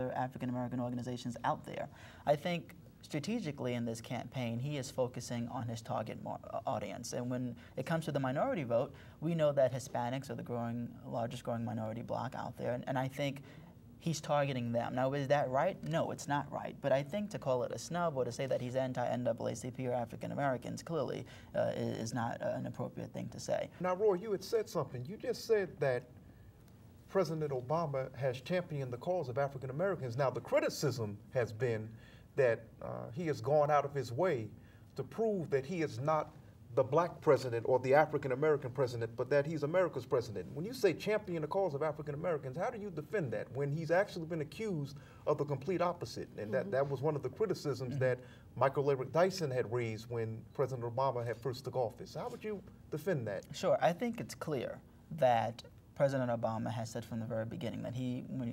African-American organizations out there. I think strategically in this campaign, he is focusing on his target audience. And when it comes to the minority vote, we know that Hispanics are the largest growing minority bloc out there. And I think he's targeting them. Now, is that right? No, it's not right. But I think to call it a snub or to say that he's anti-NAACP or African Americans clearly is not an appropriate thing to say. Now, Roy, you had said something. You just said that President Obama has championed the cause of African Americans. Now, the criticism has been that he has gone out of his way to prove that he is not the black president or the African American president, but that he's America's president. When you say champion the cause of African Americans, how do you defend that when he's actually been accused of the complete opposite? And that was one of the criticisms that Michael Eric Dyson had raised when President Obama had first took office. How would you defend that? Sure. I think it's clear that President Obama has said from the very beginning that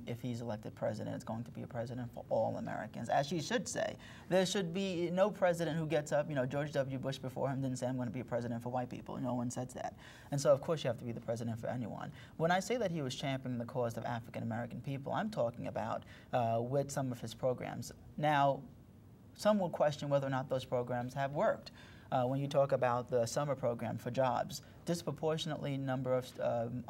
if he's elected president, it's going to be a president for all Americans, as he should say. There should be no president who gets up, George W. Bush before him didn't say, I'm going to be a president for white people. No one says that. And so, of course, you have to be the president for anyone. When I say that he was championing the cause of African-American people, I'm talking about with some of his programs. Now, some will question whether or not those programs have worked. When you talk about the summer program for jobs, disproportionately number of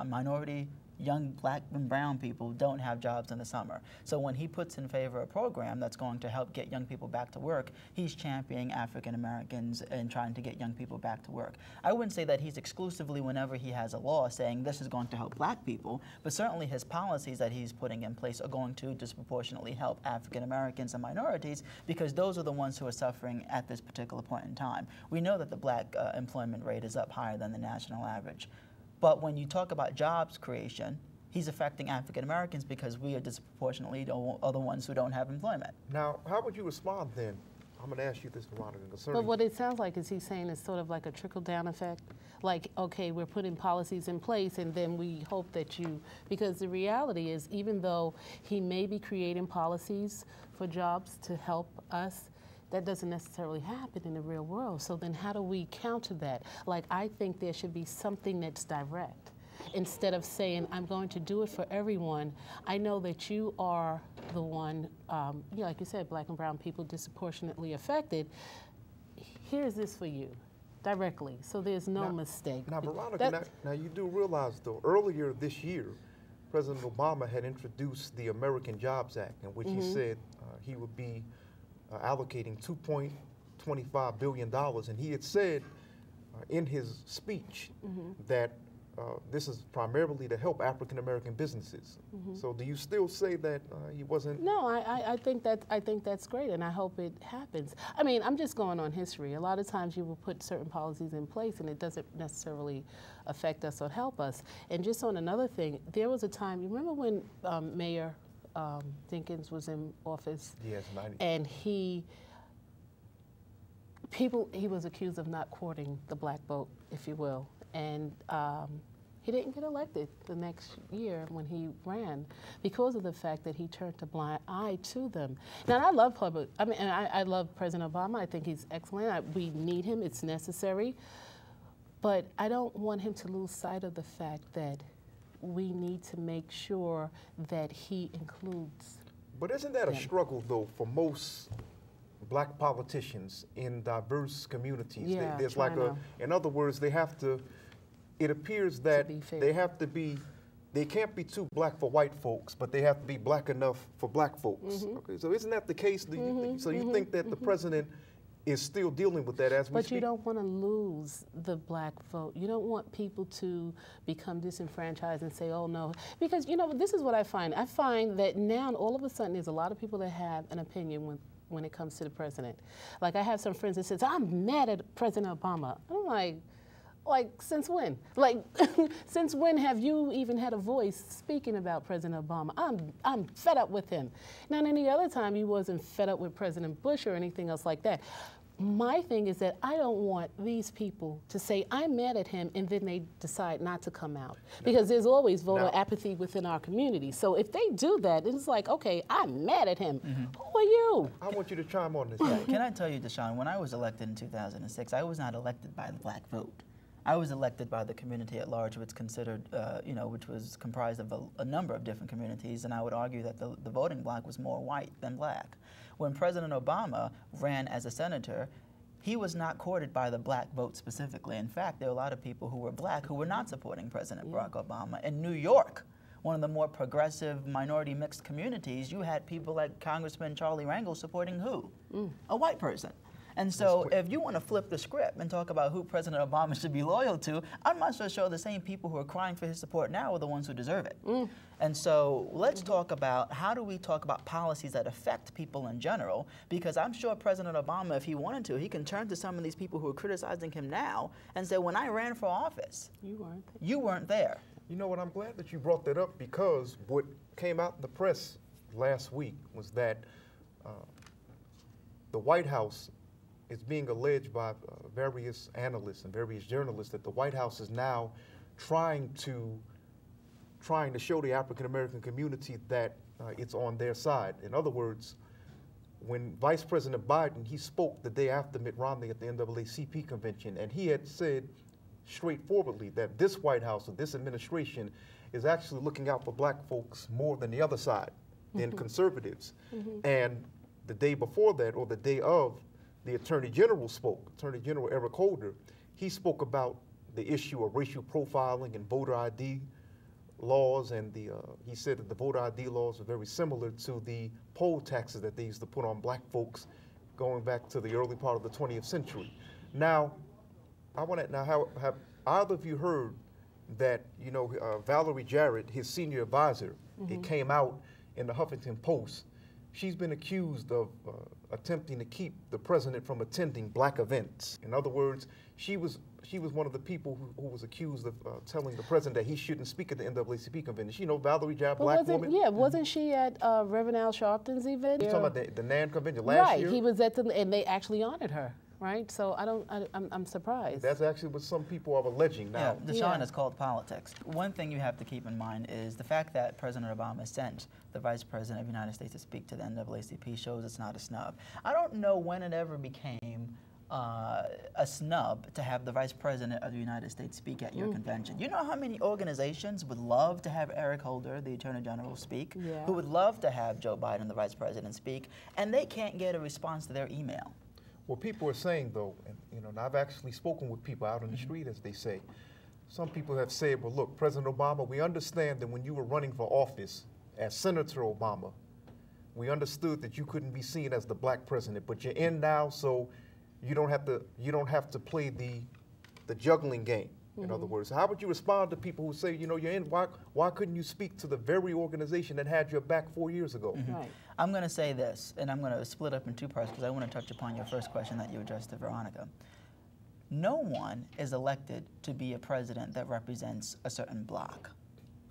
minority, young black and brown people don't have jobs in the summer. So when he puts in favor a program that's going to help get young people back to work, he's championing African Americans and trying to get young people back to work. I wouldn't say that he's exclusively, whenever he has a law, saying this is going to help black people, but certainly his policies that he's putting in place are going to disproportionately help African Americans and minorities, because those are the ones who are suffering at this particular point in time. We know that the black employment rate is up higher than the national average. But when you talk about jobs creation, he's affecting African Americans because we are disproportionately the ones who don't have employment. Now, how would you respond then? I'm going to ask you this, Veronica. But what it sounds like is he's saying it's sort of like a trickle-down effect. Like, okay, we're putting policies in place and then we hope that because the reality is, even though he may be creating policies for jobs to help us, that doesn't necessarily happen in the real world. So then how do we counter that? Like, I think there should be something that's direct. Instead of saying, I'm going to do it for everyone, I know that you are the one, like you said, black and brown people disproportionately affected. Here's this for you, directly, so there's no mistake. Now, Veronica, now you do realize, though, earlier this year, President Obama had introduced the American Jobs Act, in which he said he would be allocating $2.25 billion, and he had said in his speech that this is primarily to help African American businesses. So, do you still say that he wasn't? No, I think that's great, and I hope it happens. I mean, I'm just going on history. A lot of times you will put certain policies in place, and it doesn't necessarily affect us or help us. And just on another thing, there was a time. You remember when Mayor Dinkins was in office? Yes, 90. And he was accused of not courting the black vote, if you will, and he didn't get elected the next year when he ran because of the fact that he turned a blind eye to them. Now, I love I love President Obama. I think he's excellent. We need him. It's necessary. But I don't want him to lose sight of the fact that we need to make sure that he includes. But isn't that a struggle, though, for most black politicians in diverse communities? Yeah, there's like in other words, they have to, it appears that they have to be, they can't be too black for white folks, but they have to be black enough for black folks. Okay, so isn't that the case? Do you think, so you think that the president is still dealing with that as we speak? But you don't want to lose the black vote. You don't want people to become disenfranchised and say, oh no, because this is what I find. I find that now all of a sudden there's a lot of people that have an opinion when it comes to the president. Like, I have some friends that says, I'm mad at President Obama. I'm like, since when? Like, since when have you even had a voice speaking about President Obama? I'm fed up with him. Now, any other time you wasn't fed up with President Bush or anything else like that. My thing is that I don't want these people to say, I'm mad at him, and then they decide not to come out. Because there's always voter apathy within our community. So if they do that, it's like, okay, I'm mad at him. Who are you? I want you to chime on this. Can I tell you, Doshon, when I was elected in 2006, I was not elected by the black vote. I was elected by the community at large, which considered, which was comprised of a number of different communities, and I would argue that the voting bloc was more white than black. When President Obama ran as a senator, he was not courted by the black vote specifically. In fact, there were a lot of people who were black who were not supporting President Barack Obama. In New York, one of the more progressive minority mixed communities, you had people like Congressman Charlie Rangel supporting who? A white person. And so if you want to flip the script and talk about who President Obama should be loyal to, I'm not so sure the same people who are crying for his support now are the ones who deserve it. And so let's talk about how do we talk about policies that affect people in general, because I'm sure President Obama, if he wanted to, he can turn to some of these people who are criticizing him now and say, when I ran for office, you weren't there. You know what, I'm glad that you brought that up, because what came out in the press last week was that the White House is being alleged by various analysts and various journalists that the White House is now trying to show the African American community that it's on their side. In other words, when Vice President Biden, he spoke the day after Mitt Romney at the NAACP convention, and he had said straightforwardly that this White House or this administration is actually looking out for black folks more than the other side, than conservatives. And the day before that, or the day of, the Attorney General spoke, Attorney General Eric Holder. He spoke about the issue of racial profiling and voter ID laws, and he said that the voter ID laws are very similar to the poll taxes that they used to put on black folks going back to the early part of the 20th century. Now, I want to know, have either of you heard that, Valerie Jarrett, his senior advisor, it came out in the Huffington Post, she's been accused of attempting to keep the president from attending black events. In other words, she was one of the people who was accused of telling the president that he shouldn't speak at the NAACP convention. Valerie Jarrett, black woman? Yeah, wasn't she at Reverend Al Sharpton's event? You're talking about the NAN convention last year? Right, he was at and they actually honored her. Right, so I'm surprised. That's actually what some people are alleging now. Yeah, Doshon is called politics. One thing you have to keep in mind is the fact that President Obama sent the Vice President of the United States to speak to the NAACP shows it's not a snub. I don't know when it ever became a snub to have the Vice President of the United States speak at your convention. You know how many organizations would love to have Eric Holder, the Attorney General, speak, who would love to have Joe Biden, the Vice President, speak, and they can't get a response to their email. Well, people are saying, though, and I've actually spoken with people out on the street, as they say. Some people have said, well, look, President Obama, we understand that when you were running for office as Senator Obama, we understood that you couldn't be seen as the black president, but you're in now, so you don't have to play the juggling game. In other words, how would you respond to people who say, you're in, why couldn't you speak to the very organization that had your back 4 years ago? Right. I'm going to say this, and I'm going to split up in two parts because I want to touch upon your first question that you addressed to Veronica. No one is elected to be a president that represents a certain bloc,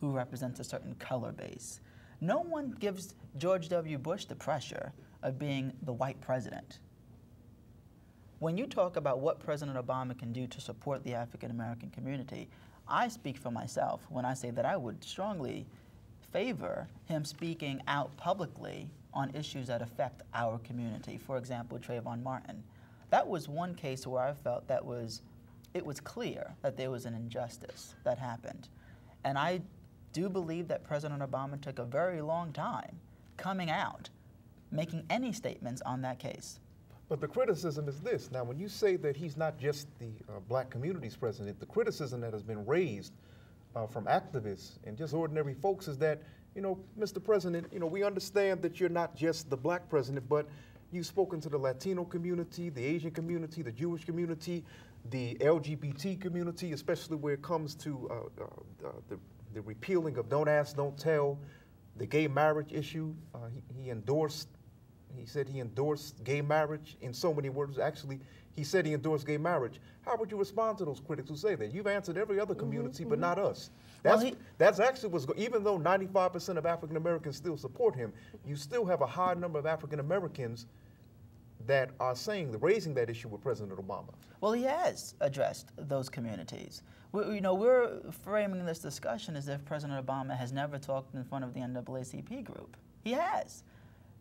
who represents a certain color base. No one gives George W. Bush the pressure of being the white president. When you talk about what President Obama can do to support the African American community, I speak for myself when I say that I would strongly favor him speaking out publicly on issues that affect our community. For example, Trayvon Martin. That was one case where I felt that it was clear that there was an injustice that happened. And I do believe that President Obama took a very long time coming out, making any statements on that case. But the criticism is this. Now, when you say that he's not just the black community's president, the criticism that has been raised from activists and just ordinary folks is that, Mr. President, we understand that you're not just the black president, but you've spoken to the Latino community, the Asian community, the Jewish community, the LGBT community, especially where it comes to the repealing of Don't Ask, Don't Tell, the gay marriage issue. He said he endorsed gay marriage in so many words. Actually, he said he endorsed gay marriage. How would you respond to those critics who say that? You've answered every other community, but not us. That's actually what's going. Even though 95% of African Americans still support him, you still have a high number of African Americans that are raising that issue with President Obama. Well, he has addressed those communities. We're framing this discussion as if President Obama has never talked in front of the NAACP group. He has.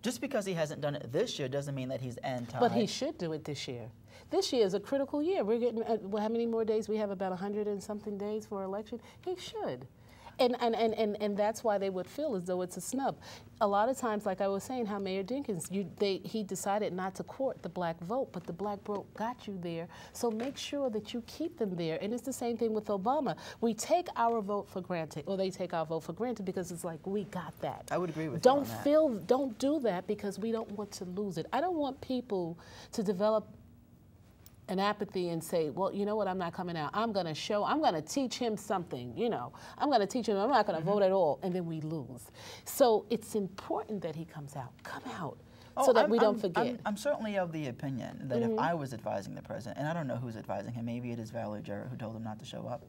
Just because he hasn't done it this year doesn't mean that he's anti. But he should do it this year. This year is a critical year. We're getting, well, how many more days? We have about 100 and something days for election. He should. And that's why they would feel as though it's a snub. A lot of times, like I was saying, how Mayor Dinkins, he decided not to court the black vote, but the black vote got you there. So make sure that you keep them there. And it's the same thing with Obama. We take our vote for granted, or they take our vote for granted because it's like, we got that. I would agree with you on that. Don't do that because we don't want to lose it. I don't want people to develop an apathy and say, well, you know what, I'm not coming out. I'm going to teach him something, you know. I'm going to teach him, I'm not going to vote at all, and then we lose. So it's important that he comes out. Come out. So that we don't forget. I'm certainly of the opinion that if I was advising the president, and I don't know who's advising him, maybe it is Valerie Jarrett who told him not to show up,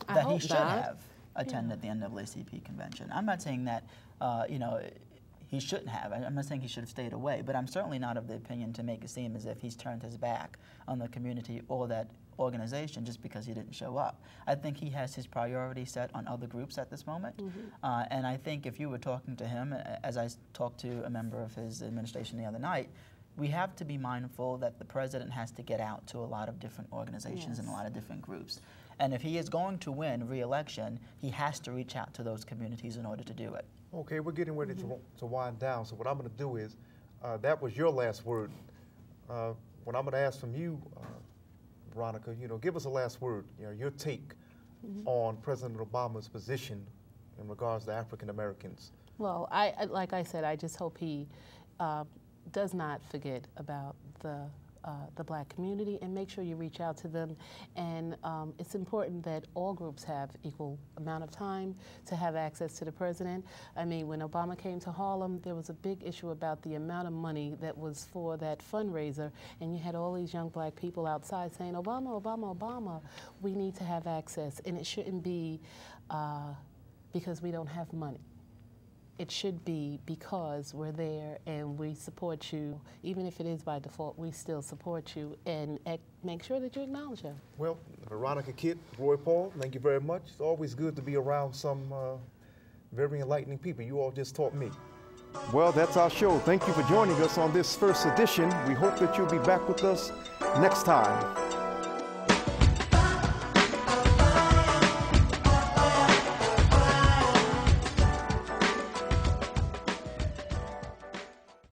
that he should have attended the NAACP convention. I'm not saying that, you know, he shouldn't have. I'm not saying he should have stayed away, but I'm certainly not of the opinion to make it seem as if he's turned his back on the community or that organization just because he didn't show up. I think he has his priorities set on other groups at this moment, and I think if you were talking to him, as I talked to a member of his administration the other night, we have to be mindful that the president has to get out to a lot of different organizations and a lot of different groups. And if he is going to win re-election, he has to reach out to those communities in order to do it. Okay, we're getting ready to wind down. So what I'm going to do is, that was your last word. What I'm going to ask from you, Veronica, you know, give us a last word. You know, your take on President Obama's position in regards to African Americans. Well, like I said, I just hope he does not forget about the black community, and make sure you reach out to them. And it's important that all groups have equal amount of time to have access to the president. I mean, when Obama came to Harlem, there was a big issue about the amount of money that was for that fundraiser, and you had all these young black people outside saying, Obama, Obama, Obama, we need to have access. And it shouldn't be because we don't have money. It should be because we're there and we support you. Even if it is by default, we still support you, and make sure that you acknowledge them. Well, Veronica Keitt, Roy Paul, thank you very much. It's always good to be around some very enlightening people. You all just taught me. Well, that's our show. Thank you for joining us on this first edition. We hope that you'll be back with us next time.